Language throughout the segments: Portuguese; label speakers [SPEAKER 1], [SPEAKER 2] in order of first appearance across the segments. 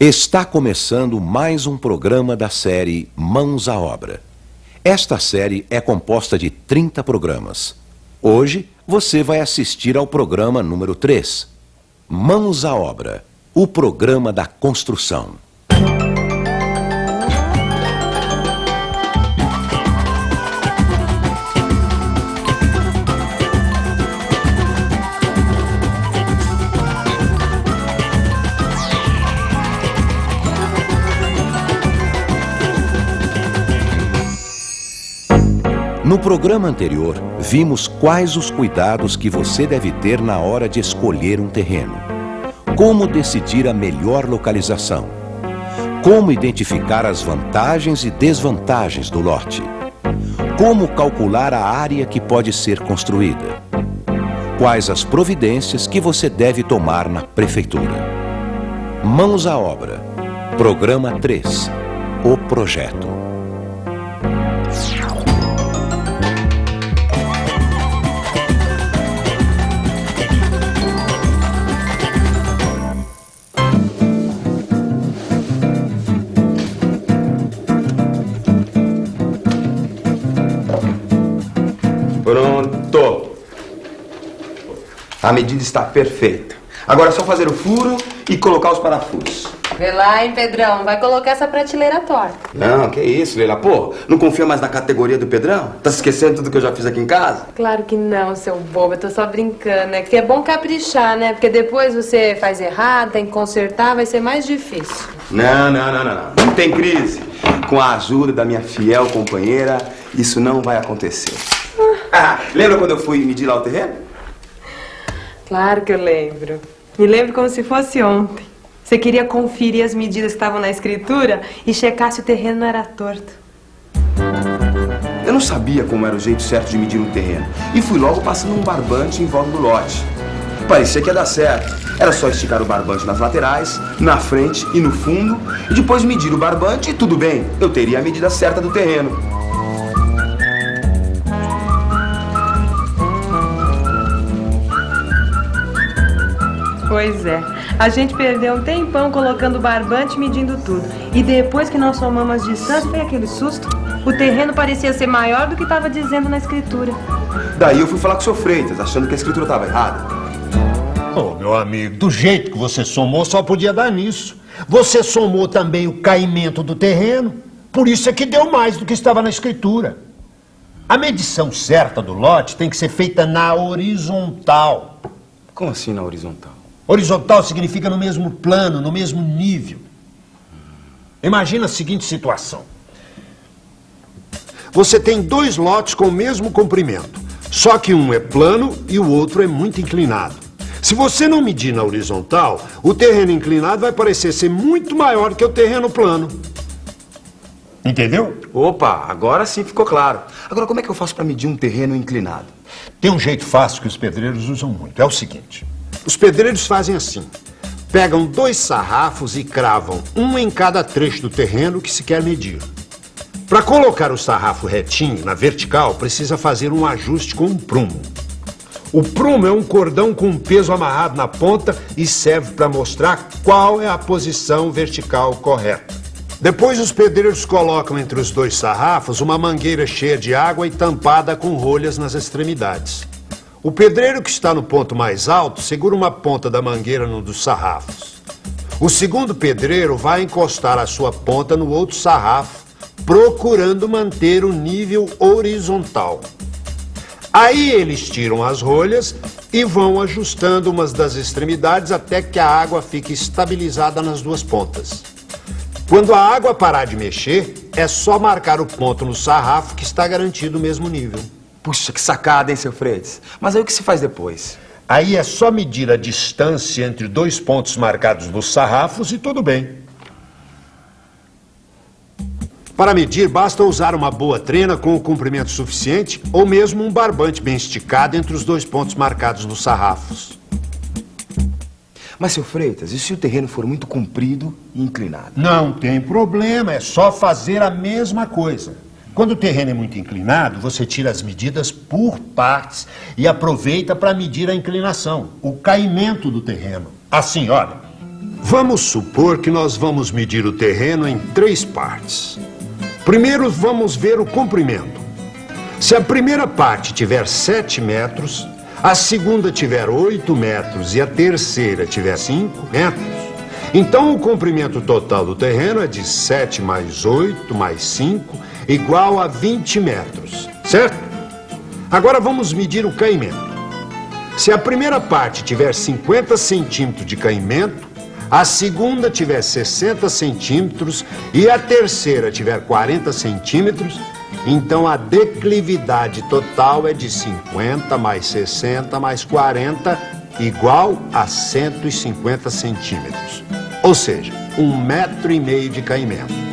[SPEAKER 1] Está começando mais um programa da série Mãos à Obra. Esta série é composta de 30 programas. Hoje você vai assistir ao programa número 3, Mãos à Obra, o programa da construção. No programa anterior, vimos quais os cuidados que você deve ter na hora de escolher um terreno. Como decidir a melhor localização. Como identificar as vantagens e desvantagens do lote. Como calcular a área que pode ser construída. Quais as providências que você deve tomar na prefeitura. Mãos à Obra. Programa 3. O projeto.
[SPEAKER 2] Pronto! A medida está perfeita. Agora é só fazer o furo e colocar os parafusos.
[SPEAKER 3] Vê lá, hein, Pedrão? Vai colocar essa prateleira torta.
[SPEAKER 2] Não, que isso, Leila. Pô, não confia mais na categoria do Pedrão? Tá se esquecendo de tudo que eu já fiz aqui em casa?
[SPEAKER 3] Claro que não, seu bobo. Eu tô só brincando. É que é bom caprichar, né? Porque depois você faz errado, tem que consertar, vai ser mais difícil.
[SPEAKER 2] Não. Não tem crise. Com a ajuda da minha fiel companheira, isso não vai acontecer. Lembra quando eu fui medir lá o terreno?
[SPEAKER 3] Claro que eu lembro. Me lembro como se fosse ontem. Você queria conferir as medidas que estavam na escritura e checar se o terreno não era torto.
[SPEAKER 2] Eu não sabia como era o jeito certo de medir um terreno. E fui logo passando um barbante em volta do lote. Parecia que ia dar certo. Era só esticar o barbante nas laterais, na frente e no fundo, e depois medir o barbante e tudo bem. Eu teria a medida certa do terreno.
[SPEAKER 3] Pois é. A gente perdeu um tempão colocando barbante e medindo tudo. E depois que nós somamos as distâncias, foi aquele susto. O terreno parecia ser maior do que estava dizendo na escritura.
[SPEAKER 2] Daí eu fui falar com o seu Freitas, achando que a escritura estava errada.
[SPEAKER 4] Ô, meu amigo, do jeito que você somou, só podia dar nisso. Você somou também o caimento do terreno, por isso é que deu mais do que estava na escritura. A medição certa do lote tem que ser feita na horizontal.
[SPEAKER 2] Como assim na horizontal?
[SPEAKER 4] Horizontal significa no mesmo plano, no mesmo nível. Imagina a seguinte situação. Você tem dois lotes com o mesmo comprimento, só que um é plano e o outro é muito inclinado. Se você não medir na horizontal, o terreno inclinado vai parecer ser muito maior que o terreno plano. Entendeu?
[SPEAKER 2] Opa, agora sim ficou claro. Agora como é que eu faço para medir um terreno inclinado?
[SPEAKER 4] Tem um jeito fácil que os pedreiros usam muito. É o seguinte. Os pedreiros fazem assim. Pegam dois sarrafos e cravam um em cada trecho do terreno que se quer medir. Para colocar o sarrafo retinho na vertical, precisa fazer um ajuste com um prumo. O prumo é um cordão com um peso amarrado na ponta e serve para mostrar qual é a posição vertical correta. Depois os pedreiros colocam entre os dois sarrafos uma mangueira cheia de água e tampada com rolhas nas extremidades. O pedreiro que está no ponto mais alto segura uma ponta da mangueira num dos sarrafos. O segundo pedreiro vai encostar a sua ponta no outro sarrafo, procurando manter o nível horizontal. Aí eles tiram as rolhas e vão ajustando umas das extremidades até que a água fique estabilizada nas duas pontas. Quando a água parar de mexer, é só marcar o ponto no sarrafo que está garantido o mesmo nível.
[SPEAKER 2] Puxa, que sacada, hein, seu Freitas? Mas aí o que se faz depois?
[SPEAKER 4] Aí é só medir a distância entre dois pontos marcados nos sarrafos e tudo bem. Para medir, basta usar uma boa trena com o comprimento suficiente ou mesmo um barbante bem esticado entre os dois pontos marcados nos sarrafos.
[SPEAKER 2] Mas, seu Freitas, e se o terreno for muito comprido e inclinado?
[SPEAKER 4] Não tem problema, é só fazer a mesma coisa. Quando o terreno é muito inclinado, você tira as medidas por partes e aproveita para medir a inclinação, o caimento do terreno. Assim, olha, Vamos supor que nós vamos medir o terreno em 3 partes. Primeiro, vamos ver o comprimento. Se a primeira parte tiver 7 metros, a segunda tiver 8 metros e a terceira tiver 5 metros, então o comprimento total do terreno é de 7 mais 8 mais 5 igual a 20 metros, certo? Agora vamos medir o caimento. Se a primeira parte tiver 50 centímetros de caimento, a segunda tiver 60 centímetros e a terceira tiver 40 centímetros, então a declividade total é de 50 mais 60 mais 40 igual a 150 centímetros. Ou seja, 1,5 metro de caimento.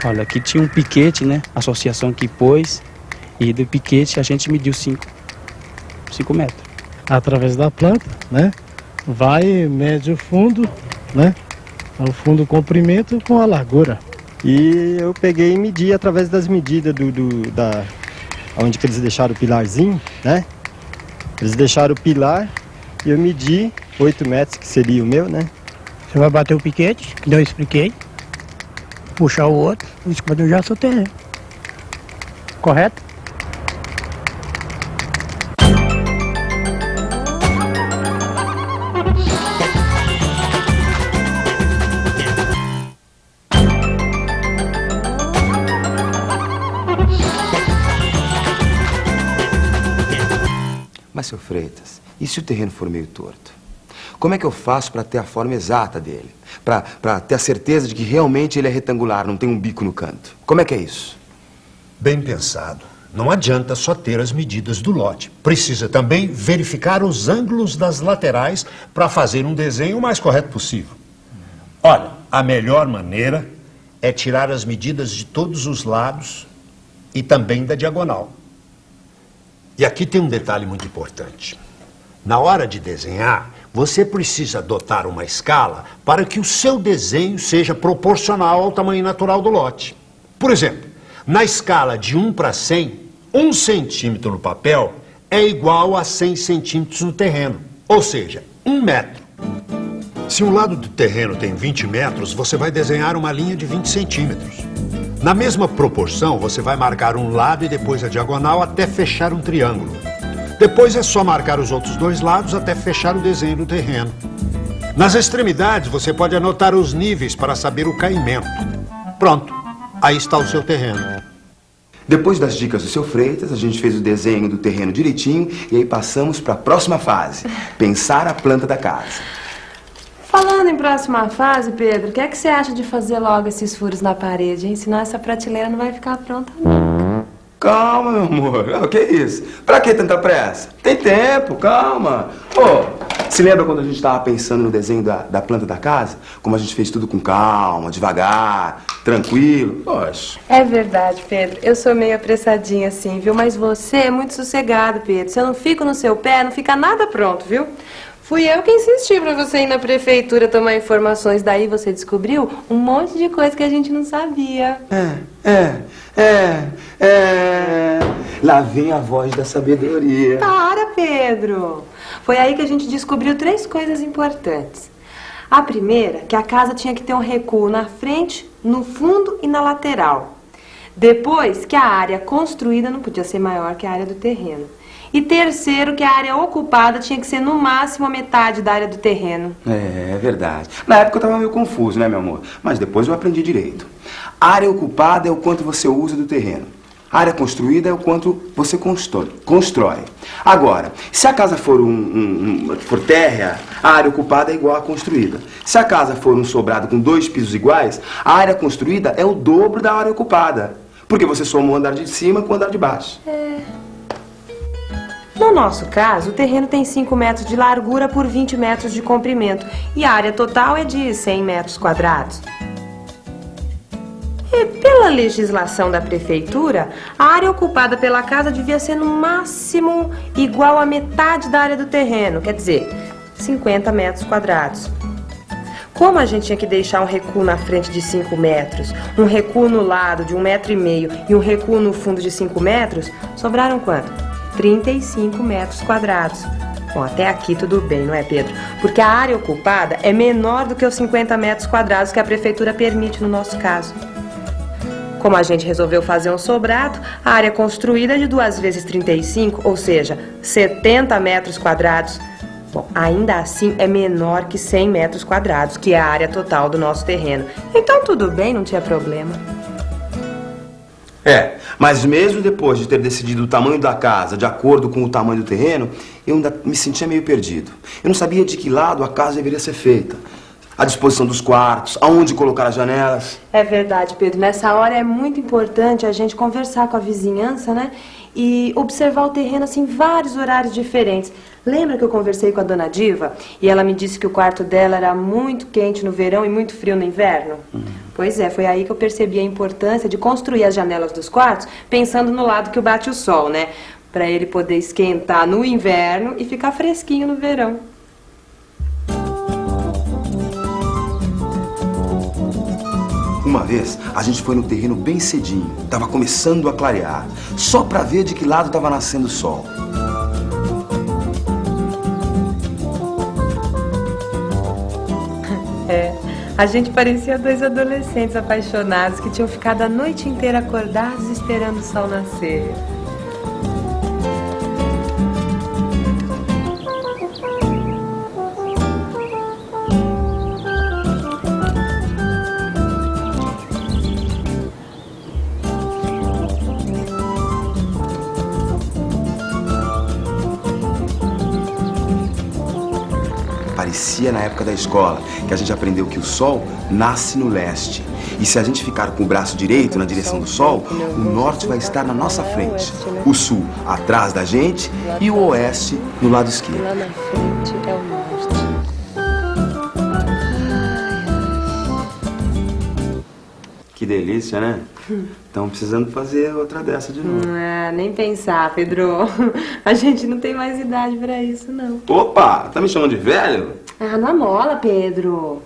[SPEAKER 5] Olha, aqui tinha um piquete, né? A associação que pôs, e do piquete a gente mediu 5 metros.
[SPEAKER 6] Através da planta, né? Vai, mede o fundo, né? O fundo, o comprimento com a largura.
[SPEAKER 7] E eu peguei e medi através das medidas onde que eles deixaram o pilarzinho, né? Eles deixaram o pilar e eu medi 8 metros, que seria o meu, né?
[SPEAKER 8] Você vai bater o piquete, que eu expliquei, puxar o outro, esquadrejar seu terreno. Correto?
[SPEAKER 2] Mas, seu Freitas, e se o terreno for meio torto? Como é que eu faço para ter a forma exata dele? Para ter a certeza de que realmente ele é retangular, não tem um bico no canto? Como é que é isso?
[SPEAKER 4] Bem pensado. Não adianta só ter as medidas do lote. Precisa também verificar os ângulos das laterais para fazer um desenho o mais correto possível. Olha, a melhor maneira é tirar as medidas de todos os lados e também da diagonal. E aqui tem um detalhe muito importante. Na hora de desenhar, você precisa adotar uma escala para que o seu desenho seja proporcional ao tamanho natural do lote. Por exemplo, na escala de 1 para 100, 1 centímetro no papel é igual a 100 centímetros no terreno, ou seja, 1 metro. Se um lado do terreno tem 20 metros, você vai desenhar uma linha de 20 centímetros. Na mesma proporção, você vai marcar um lado e depois a diagonal até fechar um triângulo. Depois é só marcar os outros 2 lados até fechar o desenho do terreno. Nas extremidades, você pode anotar os níveis para saber o caimento. Pronto, aí está o seu terreno.
[SPEAKER 2] Depois das dicas do seu Freitas, a gente fez o desenho do terreno direitinho e aí passamos para a próxima fase, pensar a planta da casa.
[SPEAKER 3] Falando em próxima fase, Pedro, o que é que você acha de fazer logo esses furos na parede, hein? Senão essa prateleira não vai ficar pronta nunca.
[SPEAKER 2] Calma, meu amor. O que é isso? Pra que tanta pressa? Tem tempo, calma. Se lembra quando a gente estava pensando no desenho da planta da casa? Como a gente fez tudo com calma, devagar, tranquilo? Poxa.
[SPEAKER 3] É verdade, Pedro. Eu sou meio apressadinha assim, viu? Mas você é muito sossegado, Pedro. Se eu não fico no seu pé, não fica nada pronto, viu? Fui eu que insisti pra você ir na prefeitura tomar informações. Daí você descobriu um monte de coisa que a gente não sabia.
[SPEAKER 2] Lá vem a voz da sabedoria.
[SPEAKER 3] Para, Pedro! Foi aí que a gente descobriu 3 coisas importantes. A primeira, que a casa tinha que ter um recuo na frente, no fundo e na lateral. Depois, que a área construída não podia ser maior que a área do terreno. E terceiro, que a área ocupada tinha que ser no máximo a metade da área do terreno.
[SPEAKER 2] É verdade. Na época eu estava meio confuso, né, meu amor? Mas depois eu aprendi direito. A área ocupada é o quanto você usa do terreno. A área construída é o quanto você constrói. Agora, se a casa for for térrea, a área ocupada é igual à construída. Se a casa for um sobrado com 2 pisos iguais, a área construída é o dobro da área ocupada. Porque você soma o andar de cima com o andar de baixo.
[SPEAKER 3] No nosso caso, o terreno tem 5 metros de largura por 20 metros de comprimento. E a área total é de 100 metros quadrados. Pela legislação da prefeitura, a área ocupada pela casa devia ser no máximo igual à metade da área do terreno, quer dizer, 50 metros quadrados. Como a gente tinha que deixar um recuo na frente de 5 metros, um recuo no lado de 1,5 metro e um recuo no fundo de 5 metros, sobraram quanto? 35 metros quadrados. Bom, até aqui tudo bem, não é, Pedro? Porque a área ocupada é menor do que os 50 metros quadrados que a prefeitura permite no nosso caso. Como a gente resolveu fazer um sobrado, a área construída é de 2 vezes 35, ou seja, 70 metros quadrados. Bom, ainda assim é menor que 100 metros quadrados, que é a área total do nosso terreno. Então tudo bem, não tinha problema.
[SPEAKER 2] Mas mesmo depois de ter decidido o tamanho da casa de acordo com o tamanho do terreno, eu ainda me sentia meio perdido. Eu não sabia de que lado a casa deveria ser feita. A disposição dos quartos, aonde colocar as janelas.
[SPEAKER 3] É verdade, Pedro. Nessa hora é muito importante a gente conversar com a vizinhança, né? E observar o terreno, assim, em vários horários diferentes. Lembra que eu conversei com a dona Diva? E ela me disse que o quarto dela era muito quente no verão e muito frio no inverno? Pois é, foi aí que eu percebi a importância de construir as janelas dos quartos pensando no lado que bate o sol, né? Pra ele poder esquentar no inverno e ficar fresquinho no verão.
[SPEAKER 2] Uma vez, a gente foi no terreno bem cedinho. Tava começando a clarear. Só pra ver de que lado tava nascendo o sol.
[SPEAKER 3] A gente parecia 2 adolescentes apaixonados que tinham ficado a noite inteira acordados esperando o sol nascer.
[SPEAKER 2] Parecia na época da escola, que a gente aprendeu que o sol nasce no leste. E se a gente ficar com o braço direito na direção do sol, o norte vai estar na nossa frente, o sul atrás da gente e o oeste no lado esquerdo.
[SPEAKER 3] Lá na frente é o norte.
[SPEAKER 2] Que delícia, né? Estão precisando fazer outra dessa de novo.
[SPEAKER 3] Nem pensar, Pedro. A gente não tem mais idade pra isso, não.
[SPEAKER 2] Opa, tá me chamando de velho?
[SPEAKER 3] Na mola, Pedro.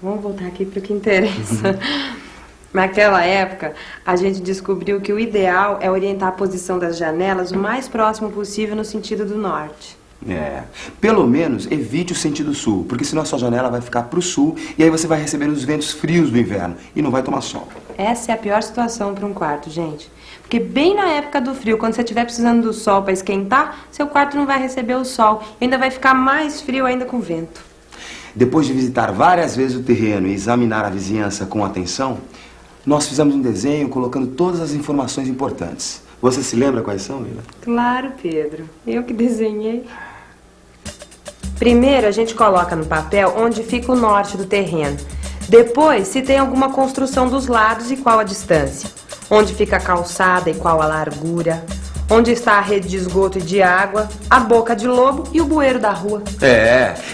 [SPEAKER 3] Vamos voltar aqui pro que interessa. Naquela época, a gente descobriu que o ideal é orientar a posição das janelas o mais próximo possível no sentido do norte.
[SPEAKER 2] Pelo menos evite o sentido sul, porque senão a sua janela vai ficar pro sul e aí você vai receber os ventos frios do inverno e não vai tomar sol.
[SPEAKER 3] Essa é a pior situação para um quarto, gente. Porque bem na época do frio, quando você estiver precisando do sol para esquentar, seu quarto não vai receber o sol e ainda vai ficar mais frio ainda com vento.
[SPEAKER 2] Depois de visitar várias vezes o terreno e examinar a vizinhança com atenção, nós fizemos um desenho colocando todas as informações importantes. Você se lembra quais são, Lila?
[SPEAKER 3] Claro, Pedro. Eu que desenhei. Primeiro, a gente coloca no papel onde fica o norte do terreno. Depois, se tem alguma construção dos lados e qual a distância. Onde fica a calçada e qual a largura. Onde está a rede de esgoto e de água, a boca de lobo e o bueiro da rua.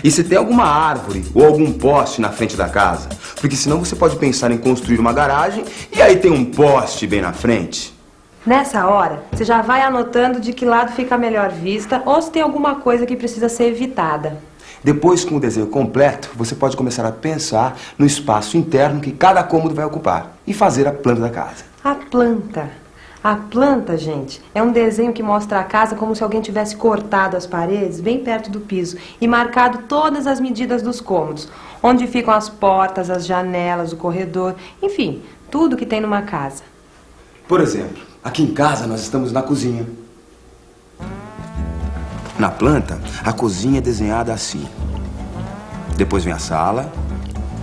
[SPEAKER 2] E se tem alguma árvore ou algum poste na frente da casa. Porque senão você pode pensar em construir uma garagem e aí tem um poste bem na frente.
[SPEAKER 3] Nessa hora, você já vai anotando de que lado fica a melhor vista ou se tem alguma coisa que precisa ser evitada.
[SPEAKER 2] Depois, com o desenho completo, você pode começar a pensar no espaço interno que cada cômodo vai ocupar e fazer a planta da casa.
[SPEAKER 3] A planta. A planta, gente, é um desenho que mostra a casa como se alguém tivesse cortado as paredes bem perto do piso e marcado todas as medidas dos cômodos, onde ficam as portas, as janelas, o corredor, enfim, tudo que tem numa casa.
[SPEAKER 2] Por exemplo, aqui em casa nós estamos na cozinha. Na planta, a cozinha é desenhada assim. Depois vem a sala,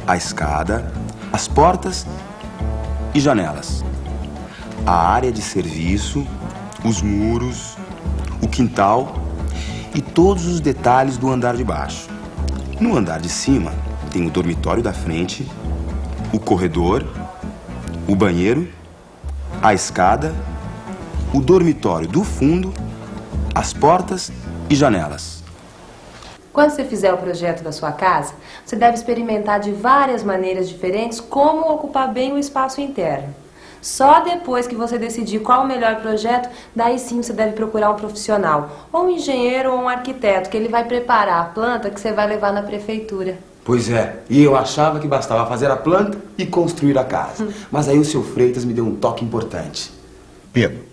[SPEAKER 2] a escada, as portas e janelas. A área de serviço, os muros, o quintal e todos os detalhes do andar de baixo. No andar de cima tem o dormitório da frente, o corredor, o banheiro, a escada, o dormitório do fundo, as portas e janelas.
[SPEAKER 3] Quando você fizer o projeto da sua casa, você deve experimentar de várias maneiras diferentes como ocupar bem o espaço interno. Só depois que você decidir qual o melhor projeto, daí sim você deve procurar um profissional, ou um engenheiro ou um arquiteto, que ele vai preparar a planta que você vai levar na prefeitura.
[SPEAKER 2] Pois é, e eu achava que bastava fazer a planta e construir a casa. Mas aí o seu Freitas me deu um toque importante.
[SPEAKER 4] Pedro,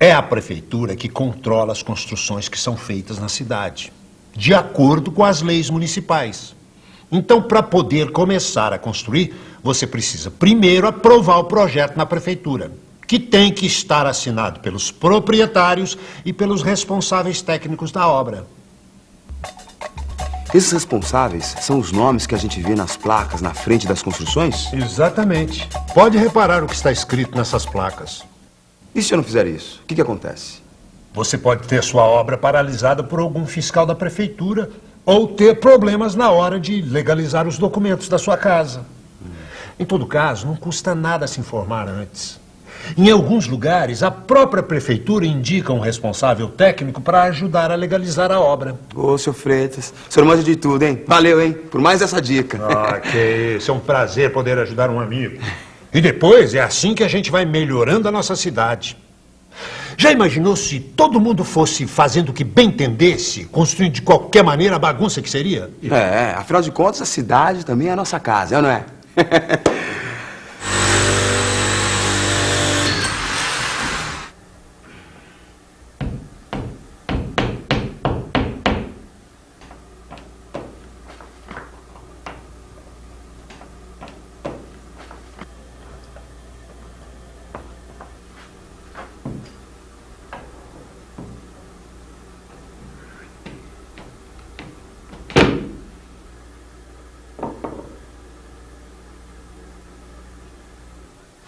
[SPEAKER 4] é a prefeitura que controla as construções que são feitas na cidade, de acordo com as leis municipais. Então, para poder começar a construir, você precisa primeiro aprovar o projeto na prefeitura, que tem que estar assinado pelos proprietários e pelos responsáveis técnicos da obra.
[SPEAKER 2] Esses responsáveis são os nomes que a gente vê nas placas na frente das construções?
[SPEAKER 4] Exatamente. Pode reparar o que está escrito nessas placas.
[SPEAKER 2] E se eu não fizer isso, o que acontece?
[SPEAKER 4] Você pode ter sua obra paralisada por algum fiscal da prefeitura ou ter problemas na hora de legalizar os documentos da sua casa. Em todo caso, não custa nada se informar antes. Em alguns lugares, a própria prefeitura indica um responsável técnico para ajudar a legalizar a obra.
[SPEAKER 2] Ô, seu Freitas, o senhor manja de tudo, hein? Valeu, hein? Por mais essa dica.
[SPEAKER 4] Ah, que isso. É um prazer poder ajudar um amigo. E depois, é assim que a gente vai melhorando a nossa cidade. Já imaginou se todo mundo fosse fazendo o que bem entendesse, construindo de qualquer maneira a bagunça que seria?
[SPEAKER 2] Afinal de contas, a cidade também é a nossa casa, é ou não é?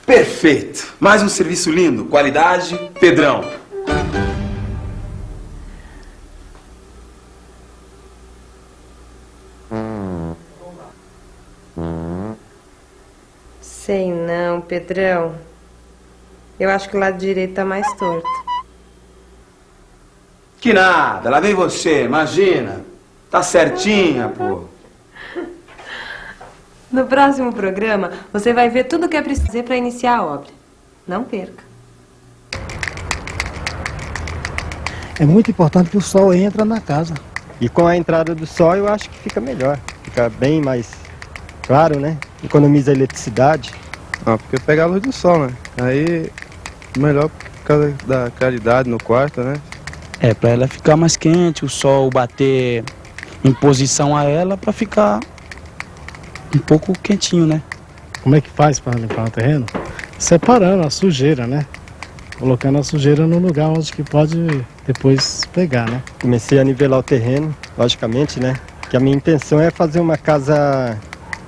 [SPEAKER 2] Perfeito! Mais um serviço lindo, qualidade, Pedrão.
[SPEAKER 3] Sei não, Pedrão. Eu acho que o lado direito tá mais torto.
[SPEAKER 2] Que nada, lá vem você, imagina. Tá certinha, pô.
[SPEAKER 3] No próximo programa, você vai ver tudo o que é preciso fazer para iniciar a obra. Não perca.
[SPEAKER 6] É muito importante que o sol entre na casa.
[SPEAKER 7] E com a entrada do sol eu acho que fica melhor. Fica bem mais claro, né? Economiza eletricidade.
[SPEAKER 9] Ah, porque pega a luz do sol, né? Aí melhor por causa da claridade no quarto, né?
[SPEAKER 5] É, para ela ficar mais quente, o sol bater em posição a ela para ficar um pouco quentinho, né?
[SPEAKER 6] Como é que faz para limpar o terreno? Separando a sujeira, né? Colocando a sujeira no lugar onde que pode depois pegar, né?
[SPEAKER 7] Comecei a nivelar o terreno, logicamente, né? Que a minha intenção é fazer uma casa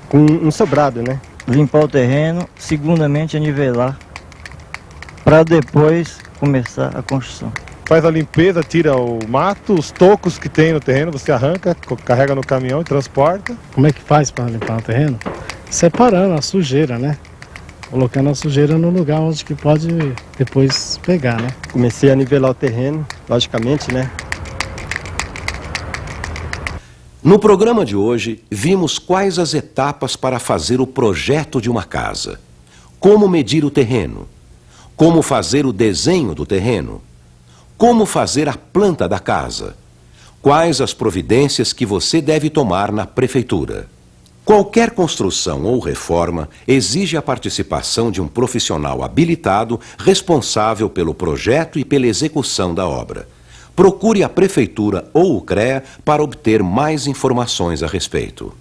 [SPEAKER 7] com um sobrado, né?
[SPEAKER 10] Limpar o terreno, segundamente a nivelar, para depois começar a construção.
[SPEAKER 9] Faz a limpeza, tira o mato, os tocos que tem no terreno, você arranca, carrega no caminhão e transporta.
[SPEAKER 6] Como é que faz para limpar o terreno? Separando a sujeira, né? Colocando a sujeira no lugar onde que pode depois pegar, né?
[SPEAKER 7] Comecei a nivelar o terreno, logicamente, né?
[SPEAKER 1] No programa de hoje, vimos quais as etapas para fazer o projeto de uma casa. Como medir o terreno. Como fazer o desenho do terreno. Como fazer a planta da casa. Quais as providências que você deve tomar na prefeitura. Qualquer construção ou reforma exige a participação de um profissional habilitado responsável pelo projeto e pela execução da obra. Procure a prefeitura ou o CREA para obter mais informações a respeito.